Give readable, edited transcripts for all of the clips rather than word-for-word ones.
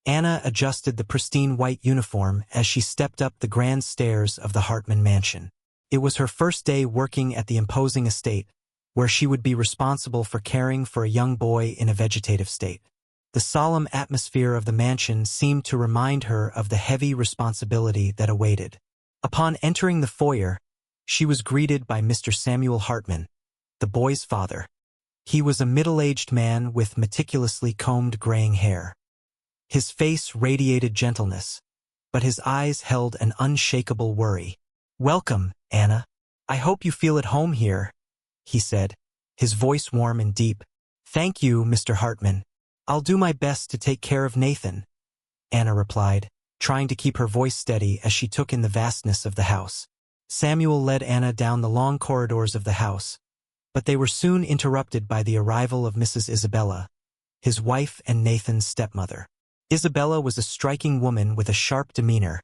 Anna adjusted the pristine white uniform as she stepped up the grand stairs of the Hartman mansion. It was her first day working at the imposing estate, where she would be responsible for caring for a young boy in a vegetative state. The solemn atmosphere of the mansion seemed to remind her of the heavy responsibility that awaited. Upon entering the foyer, she was greeted by Mr. Samuel Hartman, the boy's father. He was a middle-aged man with meticulously combed graying hair. His face radiated gentleness, but his eyes held an unshakable worry. "Welcome, Anna. I hope you feel at home here," he said, his voice warm and deep. "Thank you, Mr. Hartman. I'll do my best to take care of Nathan," Anna replied, trying to keep her voice steady as she took in the vastness of the house. Samuel led Anna down the long corridors of the house, but they were soon interrupted by the arrival of Mrs. Isabella, his wife and Nathan's stepmother. Isabella was a striking woman with a sharp demeanor,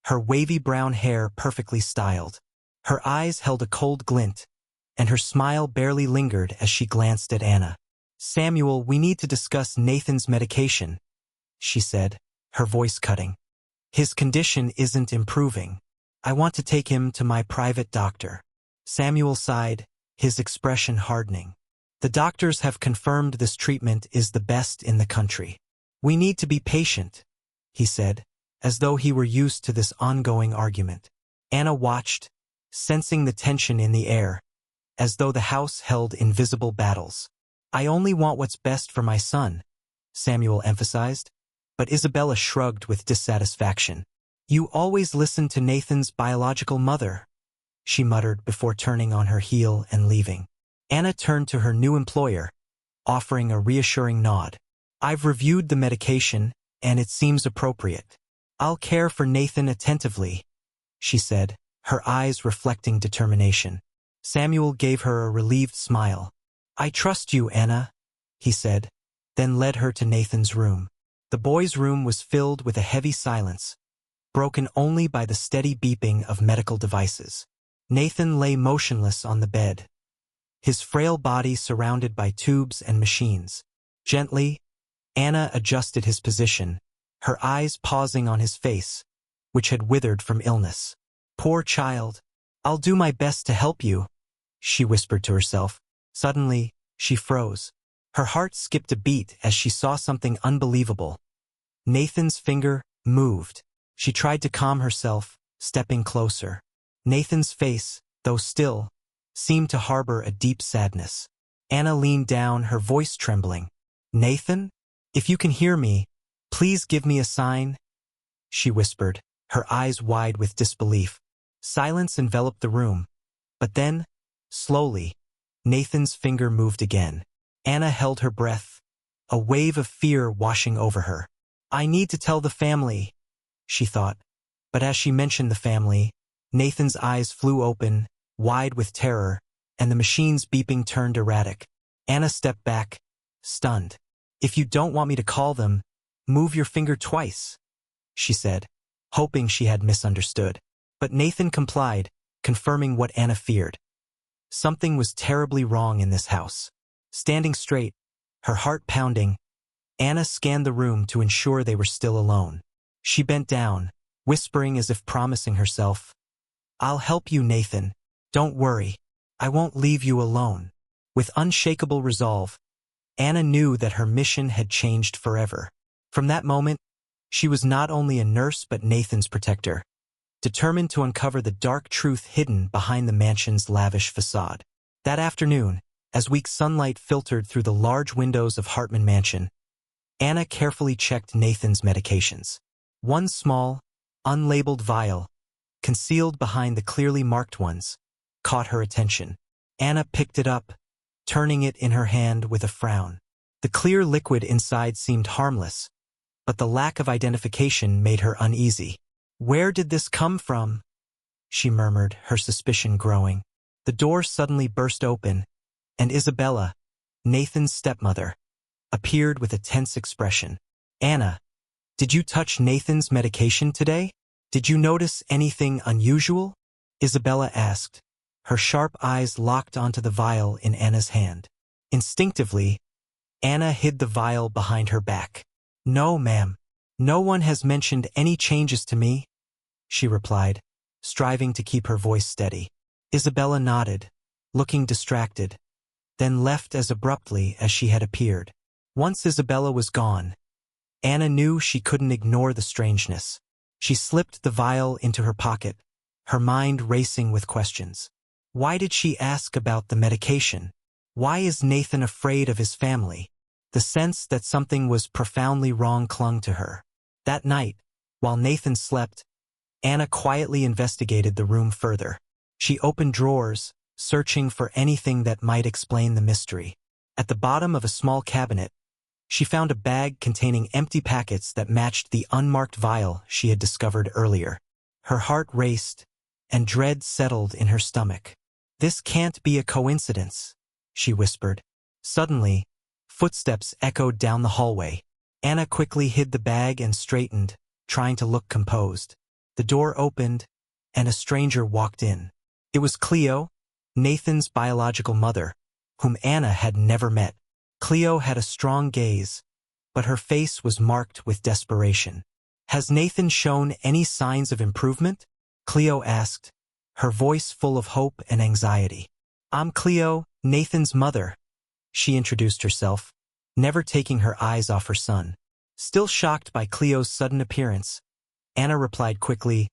her wavy brown hair perfectly styled. Her eyes held a cold glint, and her smile barely lingered as she glanced at Anna. "Samuel, we need to discuss Nathan's medication," she said, her voice cutting. "His condition isn't improving. I want to take him to my private doctor." Samuel sighed, his expression hardening. "The doctors have confirmed this treatment is the best in the country. We need to be patient," he said, as though he were used to this ongoing argument. Anna watched, sensing the tension in the air, as though the house held invisible battles. "I only want what's best for my son," Samuel emphasized, but Isabella shrugged with dissatisfaction. "You always listen to Nathan's biological mother," she muttered before turning on her heel and leaving. Anna turned to her new employer, offering a reassuring nod. "I've reviewed the medication, and it seems appropriate. I'll care for Nathan attentively," she said, her eyes reflecting determination. Samuel gave her a relieved smile. "I trust you, Anna," he said, then led her to Nathan's room. The boy's room was filled with a heavy silence, broken only by the steady beeping of medical devices. Nathan lay motionless on the bed, his frail body surrounded by tubes and machines. Gently, Anna adjusted his position, her eyes pausing on his face, which had withered from illness. "Poor child. I'll do my best to help you," she whispered to herself. Suddenly, she froze. Her heart skipped a beat as she saw something unbelievable. Nathan's finger moved. She tried to calm herself, stepping closer. Nathan's face, though still, seemed to harbor a deep sadness. Anna leaned down, her voice trembling. "Nathan? If you can hear me, please give me a sign," she whispered, her eyes wide with disbelief. Silence enveloped the room, but then, slowly, Nathan's finger moved again. Anna held her breath, a wave of fear washing over her. "I need to tell the family," she thought, but as she mentioned the family, Nathan's eyes flew open, wide with terror, and the machine's beeping turned erratic. Anna stepped back, stunned. "If you don't want me to call them, move your finger twice," she said, hoping she had misunderstood. But Nathan complied, confirming what Anna feared. Something was terribly wrong in this house. Standing straight, her heart pounding, Anna scanned the room to ensure they were still alone. She bent down, whispering as if promising herself, "I'll help you, Nathan. Don't worry. I won't leave you alone." With unshakable resolve, Anna knew that her mission had changed forever. From that moment, she was not only a nurse but Nathan's protector, determined to uncover the dark truth hidden behind the mansion's lavish facade. That afternoon, as weak sunlight filtered through the large windows of Hartman Mansion, Anna carefully checked Nathan's medications. One small, unlabeled vial, concealed behind the clearly marked ones, caught her attention. Anna picked it up, turning it in her hand with a frown. The clear liquid inside seemed harmless, but the lack of identification made her uneasy. "Where did this come from?" she murmured, her suspicion growing. The door suddenly burst open, and Isabella, Nathan's stepmother, appeared with a tense expression. "Anna, did you touch Nathan's medication today? Did you notice anything unusual?" Isabella asked, her sharp eyes locked onto the vial in Anna's hand. Instinctively, Anna hid the vial behind her back. "No, ma'am. No one has mentioned any changes to me, she replied, striving to keep her voice steady. Isabella nodded, looking distracted, then left as abruptly as she had appeared. Once Isabella was gone, Anna knew she couldn't ignore the strangeness. She slipped the vial into her pocket, her mind racing with questions. Why did she ask about the medication? Why is Nathan afraid of his family? The sense that something was profoundly wrong clung to her. That night, while Nathan slept, Anna quietly investigated the room further. She opened drawers, searching for anything that might explain the mystery. At the bottom of a small cabinet, she found a bag containing empty packets that matched the unmarked vial she had discovered earlier. Her heart raced, and dread settled in her stomach. "This can't be a coincidence," she whispered. Suddenly, footsteps echoed down the hallway. Anna quickly hid the bag and straightened, trying to look composed. The door opened, and a stranger walked in. It was Cleo, Nathan's biological mother, whom Anna had never met. Cleo had a strong gaze, but her face was marked with desperation. "Has Nathan shown any signs of improvement?" Cleo asked, her voice full of hope and anxiety. "I'm Cleo, Nathan's mother," she introduced herself, never taking her eyes off her son. Still shocked by Cleo's sudden appearance, Anna replied quickly,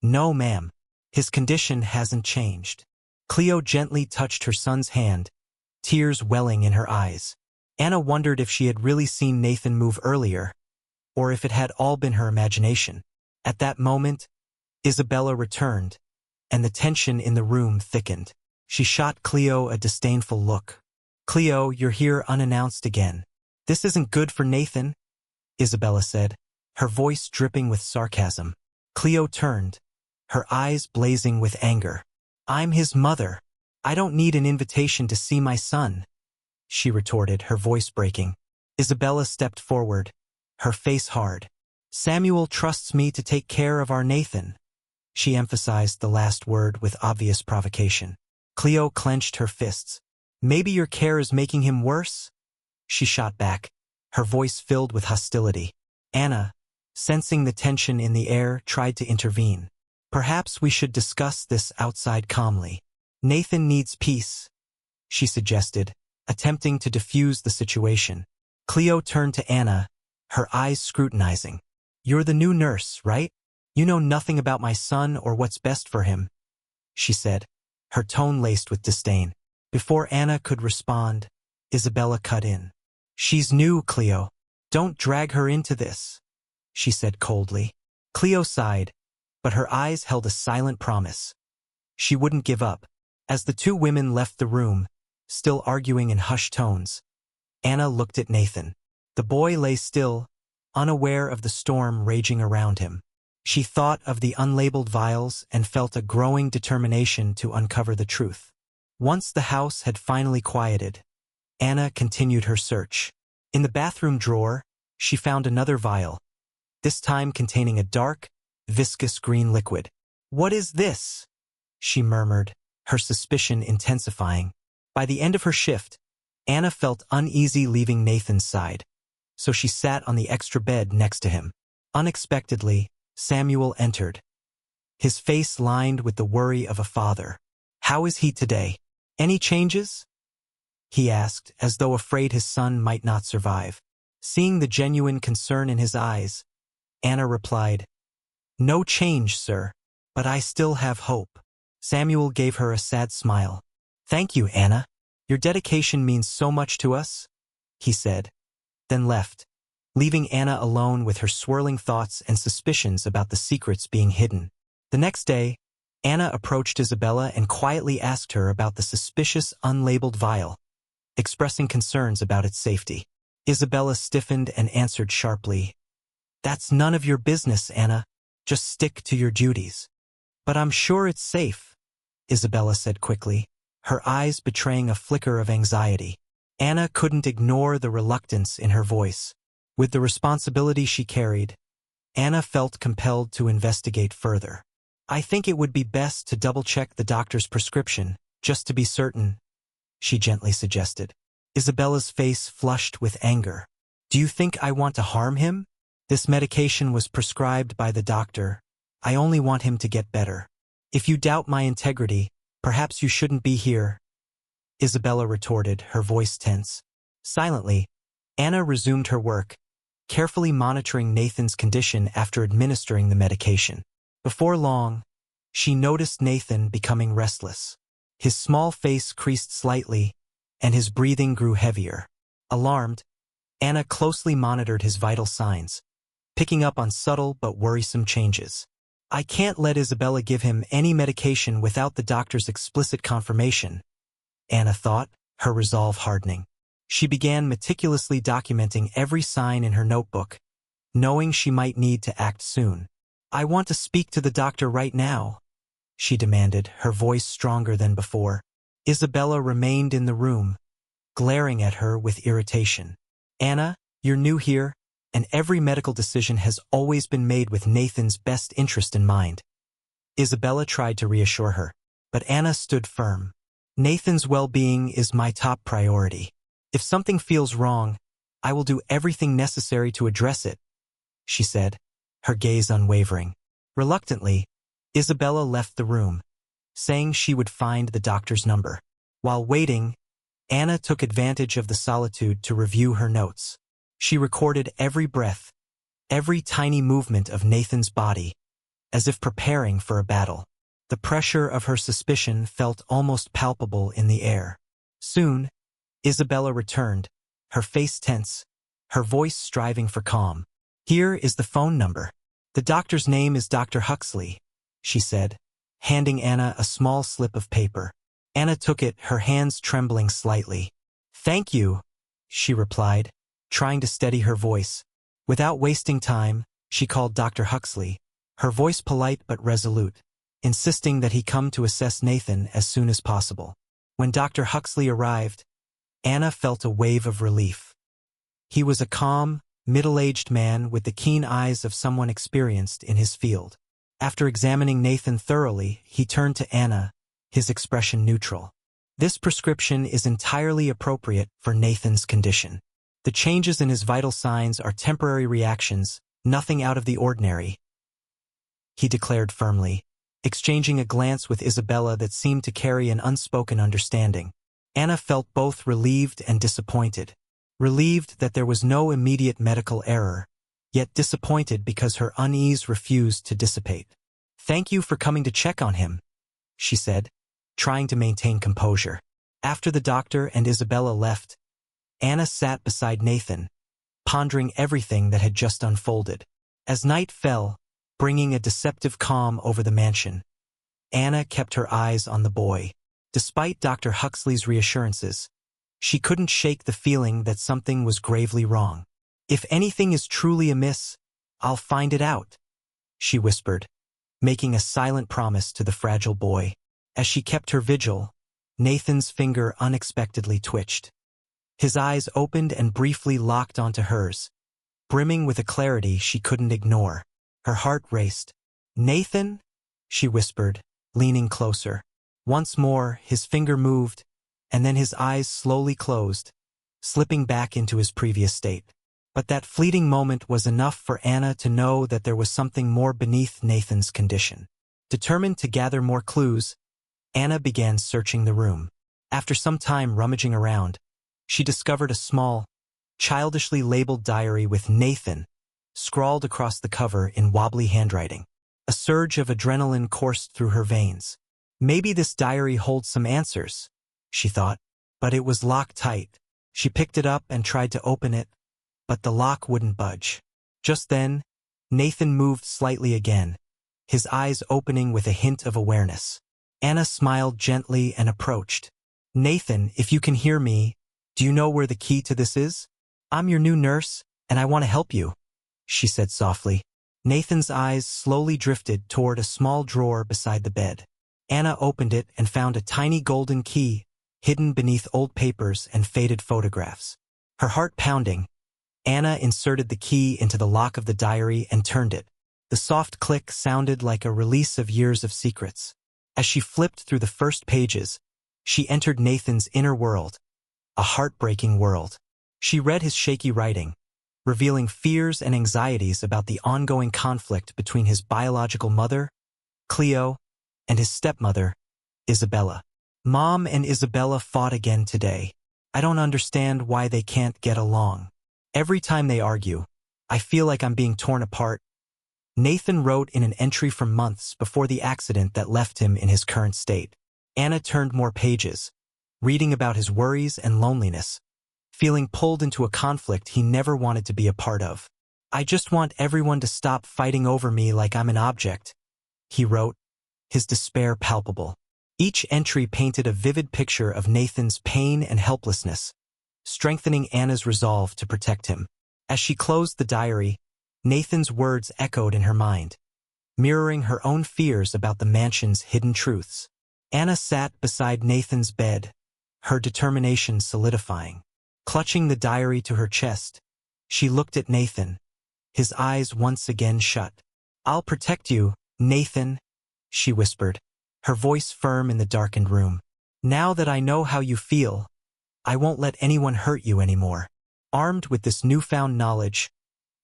"No, ma'am. His condition hasn't changed." Cleo gently touched her son's hand, tears welling in her eyes. Anna wondered if she had really seen Nathan move earlier, or if it had all been her imagination. At that moment, Isabella returned, and the tension in the room thickened. She shot Cleo a disdainful look. "Cleo, you're here unannounced again. This isn't good for Nathan," Isabella said, her voice dripping with sarcasm. Cleo turned, her eyes blazing with anger. "I'm his mother. I don't need an invitation to see my son," she retorted, her voice breaking. Isabella stepped forward, her face hard. "Samuel trusts me to take care of our Nathan." She emphasized the last word with obvious provocation. Cleo clenched her fists. "Maybe your care is making him worse?" she shot back, her voice filled with hostility. Anna, sensing the tension in the air, tried to intervene. "Perhaps we should discuss this outside calmly. Nathan needs peace," she suggested, attempting to diffuse the situation. Cleo turned to Anna, her eyes scrutinizing. "You're the new nurse, right? You know nothing about my son or what's best for him," she said, her tone laced with disdain. Before Anna could respond, Isabella cut in. "She's new, Cleo. Don't drag her into this," she said coldly. Cleo sighed, but her eyes held a silent promise. She wouldn't give up. As the two women left the room, still arguing in hushed tones, Anna looked at Nathan. The boy lay still, unaware of the storm raging around him. She thought of the unlabeled vials and felt a growing determination to uncover the truth. Once the house had finally quieted, Anna continued her search. In the bathroom drawer, she found another vial, this time containing a dark, viscous green liquid. "What is this?" she murmured, her suspicion intensifying. By the end of her shift, Anna felt uneasy leaving Nathan's side, so she sat on the extra bed next to him. Unexpectedly, Samuel entered, his face lined with the worry of a father. "How is he today? Any changes?" he asked, as though afraid his son might not survive. Seeing the genuine concern in his eyes, Anna replied, "No change, sir, but I still have hope." Samuel gave her a sad smile. "Thank you, Anna. Your dedication means so much to us," he said, then left, leaving Anna alone with her swirling thoughts and suspicions about the secrets being hidden. The next day, Anna approached Isabella and quietly asked her about the suspicious unlabeled vial, expressing concerns about its safety. Isabella stiffened and answered sharply, "That's none of your business, Anna. Just stick to your duties." "But I'm sure it's safe," Isabella said quickly, her eyes betraying a flicker of anxiety. Anna couldn't ignore the reluctance in her voice. With the responsibility she carried, Anna felt compelled to investigate further. "I think it would be best to double-check the doctor's prescription, just to be certain," she gently suggested. Isabella's face flushed with anger. "Do you think I want to harm him?" This medication was prescribed by the doctor. I only want him to get better. If you doubt my integrity, perhaps you shouldn't be here, Isabella retorted, her voice tense. Silently, Anna resumed her work, carefully monitoring Nathan's condition after administering the medication. Before long, she noticed Nathan becoming restless. His small face creased slightly, and his breathing grew heavier. Alarmed, Anna closely monitored his vital signs, picking up on subtle but worrisome changes. I can't let Isabella give him any medication without the doctor's explicit confirmation, Anna thought, her resolve hardening. She began meticulously documenting every sign in her notebook, knowing she might need to act soon. I want to speak to the doctor right now, she demanded, her voice stronger than before. Isabella remained in the room, glaring at her with irritation. Anna, you're new here, and every medical decision has always been made with Nathan's best interest in mind. Isabella tried to reassure her, but Anna stood firm. Nathan's well-being is my top priority. If something feels wrong, I will do everything necessary to address it, she said, her gaze unwavering. Reluctantly, Isabella left the room, saying she would find the doctor's number. While waiting, Anna took advantage of the solitude to review her notes. She recorded every breath, every tiny movement of Nathan's body, as if preparing for a battle. The pressure of her suspicion felt almost palpable in the air. Soon, Isabella returned, her face tense, her voice striving for calm. Here is the phone number. The doctor's name is Dr. Huxley, she said, handing Anna a small slip of paper. Anna took it, her hands trembling slightly. Thank you, she replied, trying to steady her voice. Without wasting time, she called Dr. Huxley, her voice polite but resolute, insisting that he come to assess Nathan as soon as possible. When Dr. Huxley arrived, Anna felt a wave of relief. He was a calm, middle-aged man with the keen eyes of someone experienced in his field. After examining Nathan thoroughly, he turned to Anna, his expression neutral. This prescription is entirely appropriate for Nathan's condition. The changes in his vital signs are temporary reactions, nothing out of the ordinary, he declared firmly, exchanging a glance with Isabella that seemed to carry an unspoken understanding. Anna felt both relieved and disappointed. Relieved that there was no immediate medical error, yet disappointed because her unease refused to dissipate. Thank you for coming to check on him, she said, trying to maintain composure. After the doctor and Isabella left, Anna sat beside Nathan, pondering everything that had just unfolded. As night fell, bringing a deceptive calm over the mansion, Anna kept her eyes on the boy. Despite Dr. Huxley's reassurances, she couldn't shake the feeling that something was gravely wrong. If anything is truly amiss, I'll find it out, she whispered, making a silent promise to the fragile boy. As she kept her vigil, Nathan's finger unexpectedly twitched. His eyes opened and briefly locked onto hers, brimming with a clarity she couldn't ignore. Her heart raced. Nathan? She whispered, leaning closer. Once more, his finger moved, and then his eyes slowly closed, slipping back into his previous state. But that fleeting moment was enough for Anna to know that there was something more beneath Nathan's condition. Determined to gather more clues, Anna began searching the room. After some time rummaging around, she discovered a small, childishly labeled diary with Nathan scrawled across the cover in wobbly handwriting. A surge of adrenaline coursed through her veins. Maybe this diary holds some answers, she thought, but it was locked tight. She picked it up and tried to open it, but the lock wouldn't budge. Just then, Nathan moved slightly again, his eyes opening with a hint of awareness. Anna smiled gently and approached. Nathan, if you can hear me, do you know where the key to this is? I'm your new nurse, and I want to help you, she said softly. Nathan's eyes slowly drifted toward a small drawer beside the bed. Anna opened it and found a tiny golden key, hidden beneath old papers and faded photographs. Her heart pounding, Anna inserted the key into the lock of the diary and turned it. The soft click sounded like a release of years of secrets. As she flipped through the first pages, she entered Nathan's inner world, a heartbreaking world. She read his shaky writing, revealing fears and anxieties about the ongoing conflict between his biological mother, Cleo, and his stepmother, Isabella. Mom and Isabella fought again today. I don't understand why they can't get along. Every time they argue, I feel like I'm being torn apart. Nathan wrote in an entry from months before the accident that left him in his current state. Anna turned more pages, reading about his worries and loneliness, feeling pulled into a conflict he never wanted to be a part of. I just want everyone to stop fighting over me like I'm an object, he wrote, his despair palpable. Each entry painted a vivid picture of Nathan's pain and helplessness, strengthening Anna's resolve to protect him. As she closed the diary, Nathan's words echoed in her mind, mirroring her own fears about the mansion's hidden truths. Anna sat beside Nathan's bed, her determination solidifying. Clutching the diary to her chest, she looked at Nathan, his eyes once again shut. "I'll protect you, Nathan," she whispered, her voice firm in the darkened room. "Now that I know how you feel, I won't let anyone hurt you anymore." Armed with this newfound knowledge,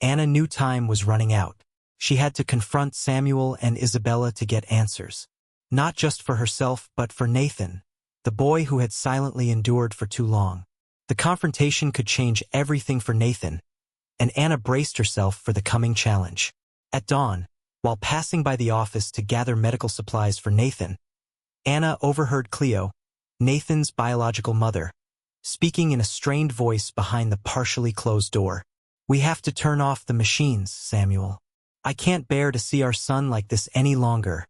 Anna knew time was running out. She had to confront Samuel and Isabella to get answers. Not just for herself, but for Nathan, the boy who had silently endured for too long. The confrontation could change everything for Nathan, and Anna braced herself for the coming challenge. At dawn, while passing by the office to gather medical supplies for Nathan, Anna overheard Cleo, Nathan's biological mother, speaking in a strained voice behind the partially closed door. "We have to turn off the machines, Samuel. I can't bear to see our son like this any longer."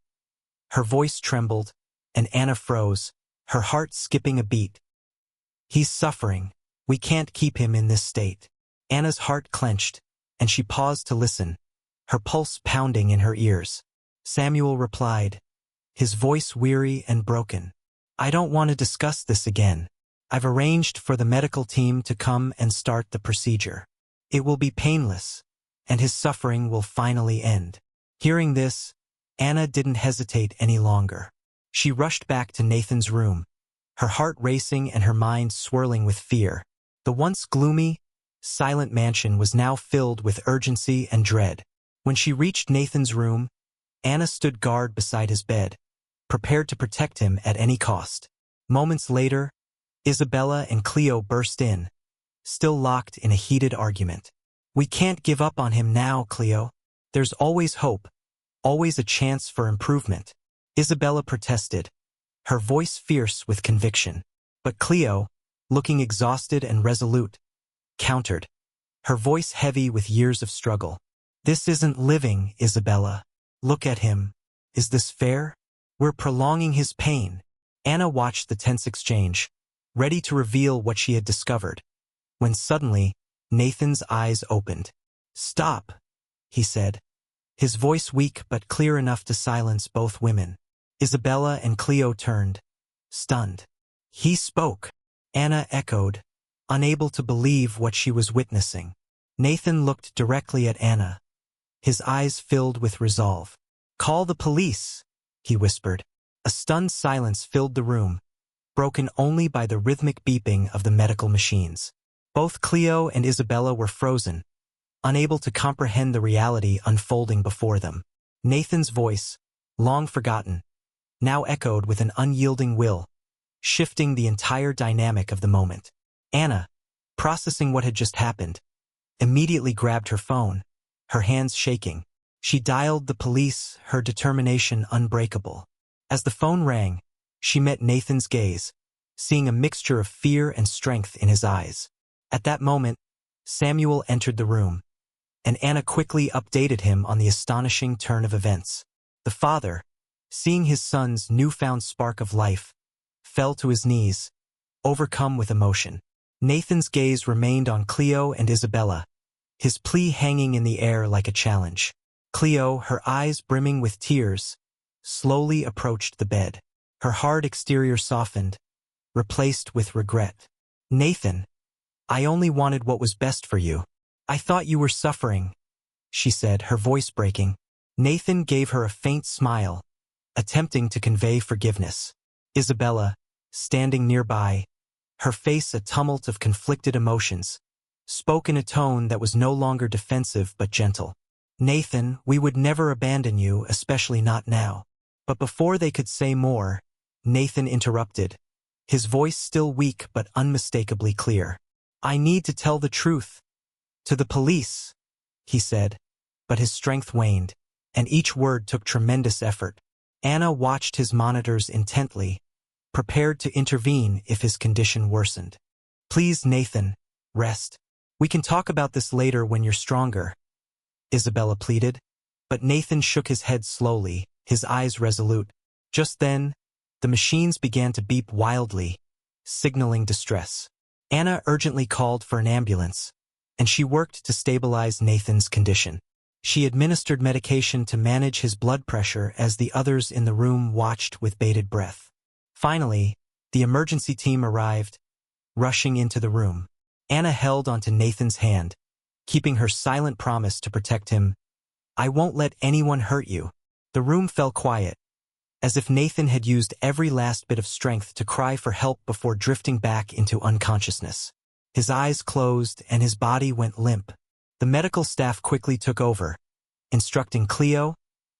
Her voice trembled, and Anna froze, her heart skipping a beat. "He's suffering. We can't keep him in this state." Anna's heart clenched, and she paused to listen, her pulse pounding in her ears. Samuel replied, his voice weary and broken. "I don't want to discuss this again. I've arranged for the medical team to come and start the procedure. It will be painless, and his suffering will finally end." Hearing this, Anna didn't hesitate any longer. She rushed back to Nathan's room, her heart racing and her mind swirling with fear. The once gloomy, silent mansion was now filled with urgency and dread. When she reached Nathan's room, Anna stood guard beside his bed, prepared to protect him at any cost. Moments later, Isabella and Cleo burst in, still locked in a heated argument. "We can't give up on him now, Cleo. There's always hope, always a chance for improvement," Isabella protested, her voice fierce with conviction. But Cleo, looking exhausted and resolute, countered, her voice heavy with years of struggle. "This isn't living, Isabella. Look at him. Is this fair? We're prolonging his pain." Anna watched the tense exchange, ready to reveal what she had discovered, when suddenly Nathan's eyes opened. "Stop," he said, his voice weak but clear enough to silence both women. Isabella and Cleo turned, stunned. "He spoke," Anna echoed, unable to believe what she was witnessing. Nathan looked directly at Anna, his eyes filled with resolve. "Call the police," he whispered. A stunned silence filled the room, broken only by the rhythmic beeping of the medical machines. Both Cleo and Isabella were frozen, unable to comprehend the reality unfolding before them. Nathan's voice, long forgotten, now echoed with an unyielding will, shifting the entire dynamic of the moment. Anna, processing what had just happened, immediately grabbed her phone, her hands shaking. She dialed the police, her determination unbreakable. As the phone rang, she met Nathan's gaze, seeing a mixture of fear and strength in his eyes. At that moment, Samuel entered the room, and Anna quickly updated him on the astonishing turn of events. The father, seeing his son's newfound spark of life, fell to his knees, overcome with emotion. Nathan's gaze remained on Cleo and Isabella, his plea hanging in the air like a challenge. Cleo, her eyes brimming with tears, slowly approached the bed, her hard exterior softened, replaced with regret. "Nathan, I only wanted what was best for you. I thought you were suffering," she said, her voice breaking. Nathan gave her a faint smile, attempting to convey forgiveness. Isabella, standing nearby, her face a tumult of conflicted emotions, spoke in a tone that was no longer defensive but gentle. "Nathan, we would never abandon you, especially not now." But before they could say more, Nathan interrupted, his voice still weak but unmistakably clear. "I need to tell the truth. To the police," he said, but his strength waned, and each word took tremendous effort. Anna watched his monitors intently, prepared to intervene if his condition worsened. "Please, Nathan, rest. We can talk about this later when you're stronger," Isabella pleaded. But Nathan shook his head slowly, his eyes resolute. Just then, the machines began to beep wildly, signaling distress. Anna urgently called for an ambulance, and she worked to stabilize Nathan's condition. She administered medication to manage his blood pressure as the others in the room watched with bated breath. Finally, the emergency team arrived, rushing into the room. Anna held onto Nathan's hand, keeping her silent promise to protect him. "I won't let anyone hurt you." The room fell quiet, as if Nathan had used every last bit of strength to cry for help before drifting back into unconsciousness. His eyes closed and his body went limp. The medical staff quickly took over, instructing Cleo,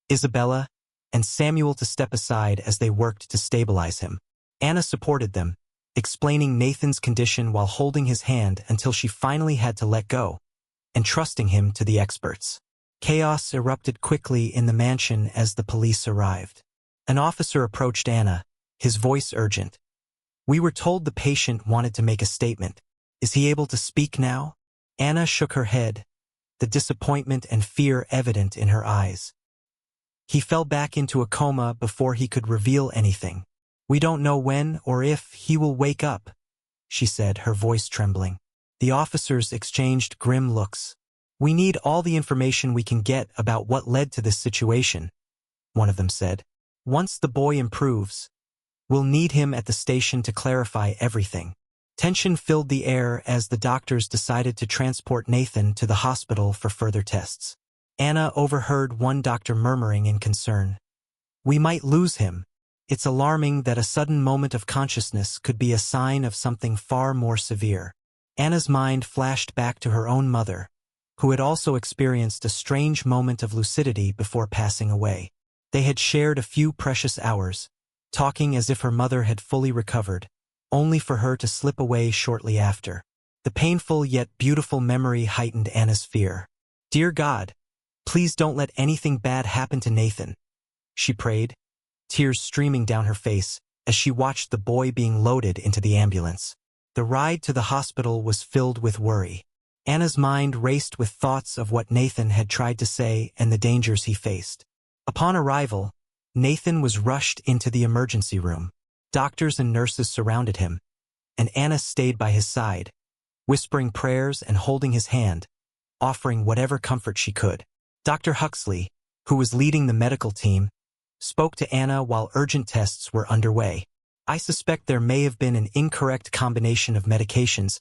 Isabella, and Samuel to step aside as they worked to stabilize him. Anna supported them, explaining Nathan's condition while holding his hand until she finally had to let go, entrusting him to the experts. Chaos erupted quickly in the mansion as the police arrived. An officer approached Anna, his voice urgent. "We were told the patient wanted to make a statement. Is he able to speak now?" Anna shook her head, the disappointment and fear evident in her eyes. "He fell back into a coma before he could reveal anything. We don't know when or if he will wake up," she said, her voice trembling. The officers exchanged grim looks. "We need all the information we can get about what led to this situation," one of them said. "Once the boy improves, we'll need him at the station to clarify everything." Tension filled the air as the doctors decided to transport Nathan to the hospital for further tests. Anna overheard one doctor murmuring in concern, "We might lose him. It's alarming that a sudden moment of consciousness could be a sign of something far more severe." Anna's mind flashed back to her own mother, who had also experienced a strange moment of lucidity before passing away. They had shared a few precious hours, talking as if her mother had fully recovered, only for her to slip away shortly after. The painful yet beautiful memory heightened Anna's fear. "Dear God, please don't let anything bad happen to Nathan," she prayed, tears streaming down her face as she watched the boy being loaded into the ambulance. The ride to the hospital was filled with worry. Anna's mind raced with thoughts of what Nathan had tried to say and the dangers he faced. Upon arrival, Nathan was rushed into the emergency room. Doctors and nurses surrounded him, and Anna stayed by his side, whispering prayers and holding his hand, offering whatever comfort she could. Dr. Huxley, who was leading the medical team, spoke to Anna while urgent tests were underway. "I suspect there may have been an incorrect combination of medications,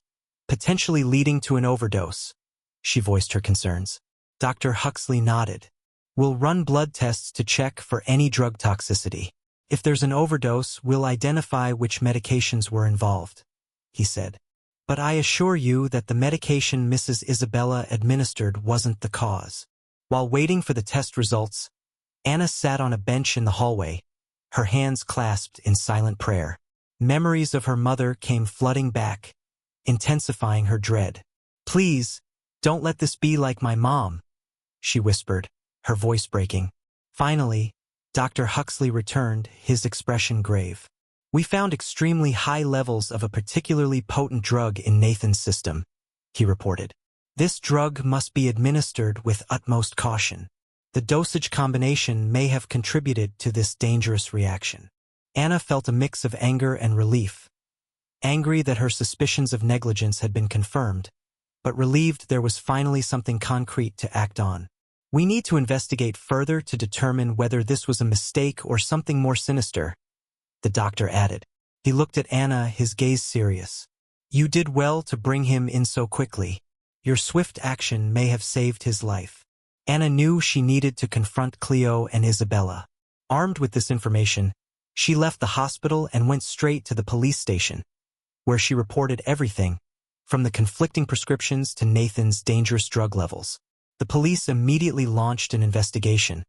potentially leading to an overdose," she voiced her concerns. Dr. Huxley nodded. "We'll run blood tests to check for any drug toxicity. If there's an overdose, we'll identify which medications were involved," he said. "But I assure you that the medication Mrs. Isabella administered wasn't the cause." While waiting for the test results, Anna sat on a bench in the hallway, her hands clasped in silent prayer. Memories of her mother came flooding back, intensifying her dread. "Please, don't let this be like my mom," she whispered, her voice breaking. Finally, Dr. Huxley returned, his expression grave. "We found extremely high levels of a particularly potent drug in Nathan's system," he reported. "This drug must be administered with utmost caution. The dosage combination may have contributed to this dangerous reaction." Anna felt a mix of anger and relief. Angry that her suspicions of negligence had been confirmed, but relieved there was finally something concrete to act on. "We need to investigate further to determine whether this was a mistake or something more sinister," the doctor added. He looked at Anna, his gaze serious. "You did well to bring him in so quickly. Your swift action may have saved his life." Anna knew she needed to confront Cleo and Isabella. Armed with this information, she left the hospital and went straight to the police station, where she reported everything, from the conflicting prescriptions to Nathan's dangerous drug levels. The police immediately launched an investigation,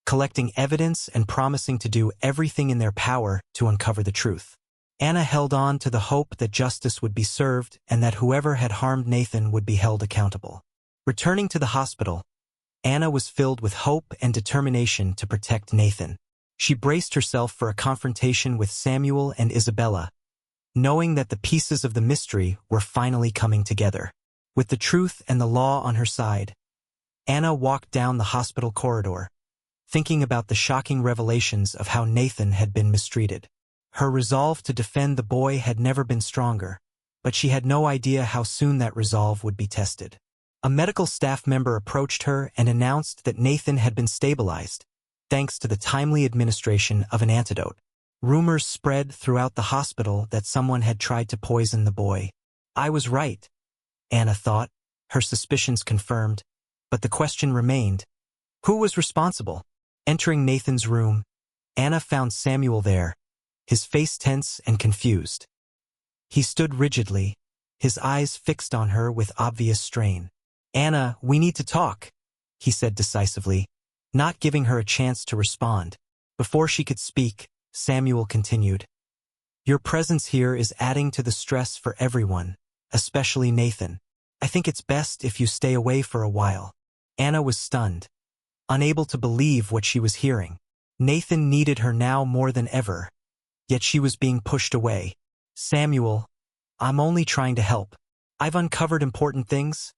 collecting evidence and promising to do everything in their power to uncover the truth. Anna held on to the hope that justice would be served and that whoever had harmed Nathan would be held accountable. Returning to the hospital, Anna was filled with hope and determination to protect Nathan. She braced herself for a confrontation with Samuel and Isabella, knowing that the pieces of the mystery were finally coming together. With the truth and the law on her side, Anna walked down the hospital corridor, thinking about the shocking revelations of how Nathan had been mistreated. Her resolve to defend the boy had never been stronger, but she had no idea how soon that resolve would be tested. A medical staff member approached her and announced that Nathan had been stabilized, thanks to the timely administration of an antidote. Rumors spread throughout the hospital that someone had tried to poison the boy. I was right, Anna thought, her suspicions confirmed, but the question remained: who was responsible? Entering Nathan's room, Anna found Samuel there, his face tense and confused. He stood rigidly, his eyes fixed on her with obvious strain. "Anna, we need to talk," he said decisively, not giving her a chance to respond. Before she could speak, Samuel continued, "Your presence here is adding to the stress for everyone, especially Nathan. I think it's best if you stay away for a while." Anna was stunned, unable to believe what she was hearing. Nathan needed her now more than ever, yet she was being pushed away. "Samuel, I'm only trying to help. I've uncovered important things,"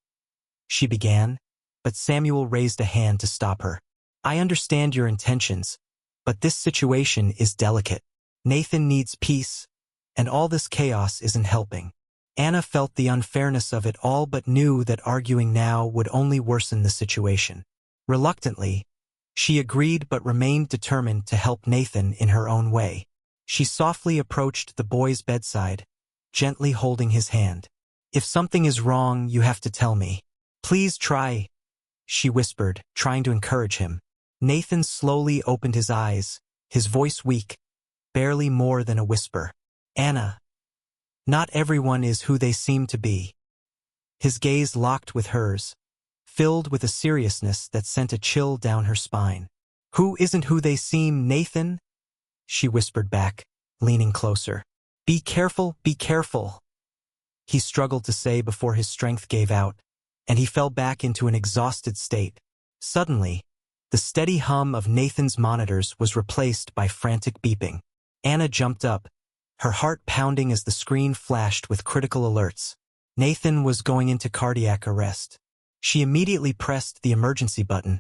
she began, but Samuel raised a hand to stop her. "I understand your intentions, but this situation is delicate. Nathan needs peace, and all this chaos isn't helping." Anna felt the unfairness of it all but knew that arguing now would only worsen the situation. Reluctantly, she agreed but remained determined to help Nathan in her own way. She softly approached the boy's bedside, gently holding his hand. "If something is wrong, you have to tell me. Please try," she whispered, trying to encourage him. Nathan slowly opened his eyes, his voice weak, barely more than a whisper. "Anna, not everyone is who they seem to be." His gaze locked with hers, filled with a seriousness that sent a chill down her spine. "Who isn't who they seem, Nathan?" she whispered back, leaning closer. Be careful," he struggled to say before his strength gave out, and he fell back into an exhausted state. Suddenly, the steady hum of Nathan's monitors was replaced by frantic beeping. Anna jumped up, her heart pounding as the screen flashed with critical alerts. Nathan was going into cardiac arrest. She immediately pressed the emergency button,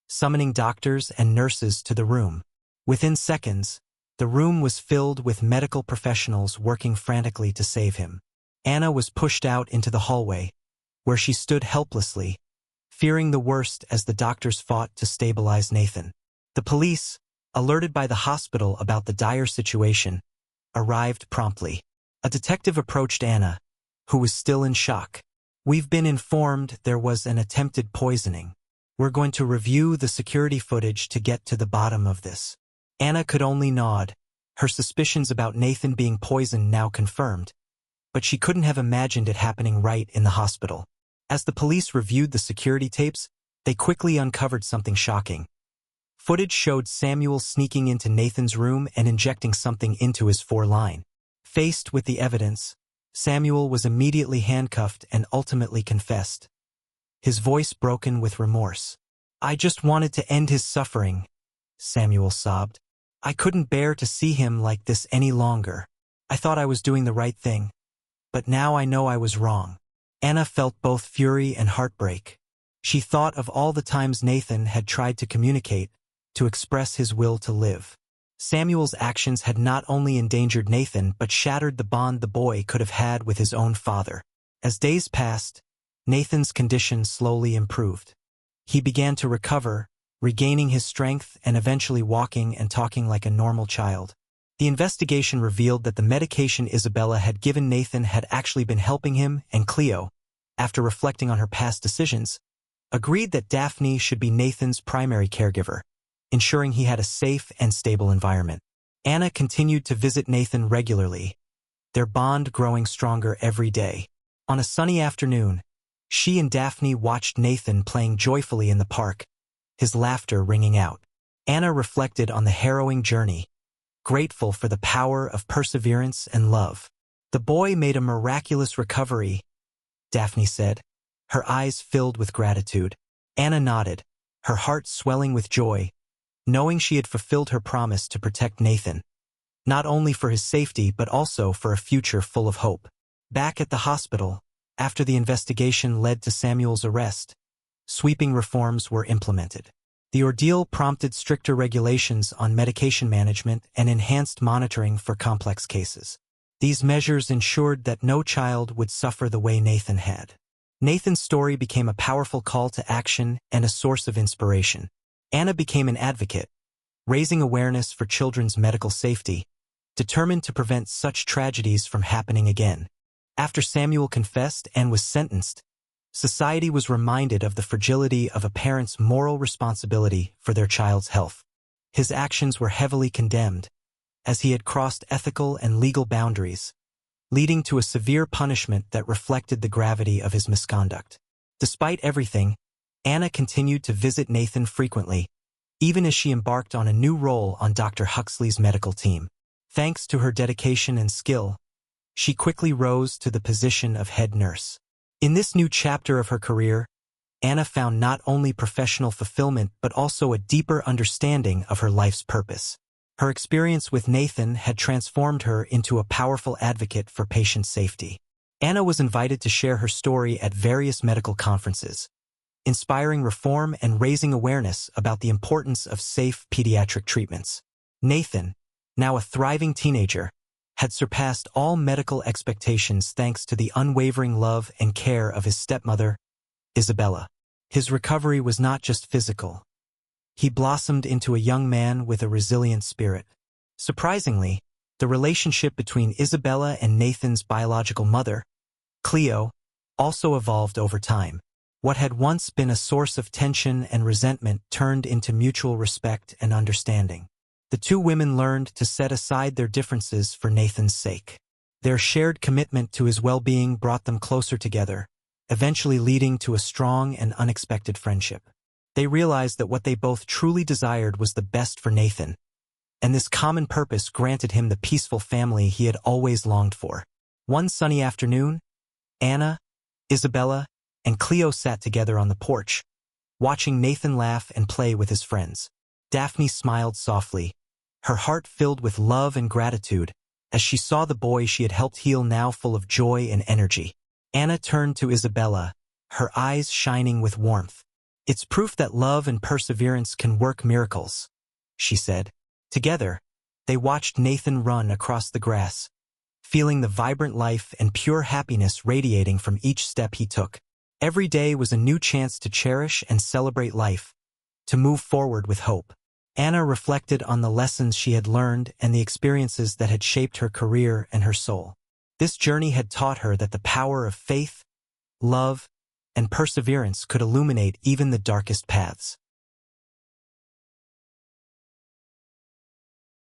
summoning doctors and nurses to the room. Within seconds, the room was filled with medical professionals working frantically to save him. Anna was pushed out into the hallway, where she stood helplessly, fearing the worst as the doctors fought to stabilize Nathan. The police, alerted by the hospital about the dire situation, arrived promptly. A detective approached Anna, who was still in shock. "We've been informed there was an attempted poisoning. We're going to review the security footage to get to the bottom of this." Anna could only nod, her suspicions about Nathan being poisoned now confirmed, but she couldn't have imagined it happening right in the hospital. As the police reviewed the security tapes, they quickly uncovered something shocking. Footage showed Samuel sneaking into Nathan's room and injecting something into his foreline. Faced with the evidence, Samuel was immediately handcuffed and ultimately confessed, his voice broken with remorse. "I just wanted to end his suffering," Samuel sobbed. "I couldn't bear to see him like this any longer. I thought I was doing the right thing, but now I know I was wrong." Anna felt both fury and heartbreak. She thought of all the times Nathan had tried to communicate, to express his will to live. Samuel's actions had not only endangered Nathan but shattered the bond the boy could have had with his own father. As days passed, Nathan's condition slowly improved. He began to recover, regaining his strength and eventually walking and talking like a normal child. The investigation revealed that the medication Isabella had given Nathan had actually been helping him, and Cleo, after reflecting on her past decisions, agreed that Daphne should be Nathan's primary caregiver, ensuring he had a safe and stable environment. Anna continued to visit Nathan regularly, their bond growing stronger every day. On a sunny afternoon, she and Daphne watched Nathan playing joyfully in the park, his laughter ringing out. Anna reflected on the harrowing journey, grateful for the power of perseverance and love. "The boy made a miraculous recovery," Daphne said, her eyes filled with gratitude. Anna nodded, her heart swelling with joy, knowing she had fulfilled her promise to protect Nathan, not only for his safety but also for a future full of hope. Back at the hospital, after the investigation led to Samuel's arrest, sweeping reforms were implemented. The ordeal prompted stricter regulations on medication management and enhanced monitoring for complex cases. These measures ensured that no child would suffer the way Nathan had. Nathan's story became a powerful call to action and a source of inspiration. Anna became an advocate, raising awareness for children's medical safety, determined to prevent such tragedies from happening again. After Samuel confessed and was sentenced, society was reminded of the fragility of a parent's moral responsibility for their child's health. His actions were heavily condemned, as he had crossed ethical and legal boundaries, leading to a severe punishment that reflected the gravity of his misconduct. Despite everything, Anna continued to visit Nathan frequently, even as she embarked on a new role on Dr. Huxley's medical team. Thanks to her dedication and skill, she quickly rose to the position of head nurse. In this new chapter of her career, Anna found not only professional fulfillment but also a deeper understanding of her life's purpose. Her experience with Nathan had transformed her into a powerful advocate for patient safety. Anna was invited to share her story at various medical conferences, inspiring reform and raising awareness about the importance of safe pediatric treatments. Nathan, now a thriving teenager, had surpassed all medical expectations thanks to the unwavering love and care of his stepmother, Isabella. His recovery was not just physical. He blossomed into a young man with a resilient spirit. Surprisingly, the relationship between Isabella and Nathan's biological mother, Cleo, also evolved over time. What had once been a source of tension and resentment turned into mutual respect and understanding. The two women learned to set aside their differences for Nathan's sake. Their shared commitment to his well-being brought them closer together, eventually leading to a strong and unexpected friendship. They realized that what they both truly desired was the best for Nathan, and this common purpose granted him the peaceful family he had always longed for. One sunny afternoon, Anna, Isabella, and Cleo sat together on the porch, watching Nathan laugh and play with his friends. Daphne smiled softly, her heart filled with love and gratitude, as she saw the boy she had helped heal now full of joy and energy. Anna turned to Isabella, her eyes shining with warmth. "It's proof that love and perseverance can work miracles," she said. Together, they watched Nathan run across the grass, feeling the vibrant life and pure happiness radiating from each step he took. Every day was a new chance to cherish and celebrate life, to move forward with hope. Anna reflected on the lessons she had learned and the experiences that had shaped her career and her soul. This journey had taught her that the power of faith, love, and perseverance could illuminate even the darkest paths.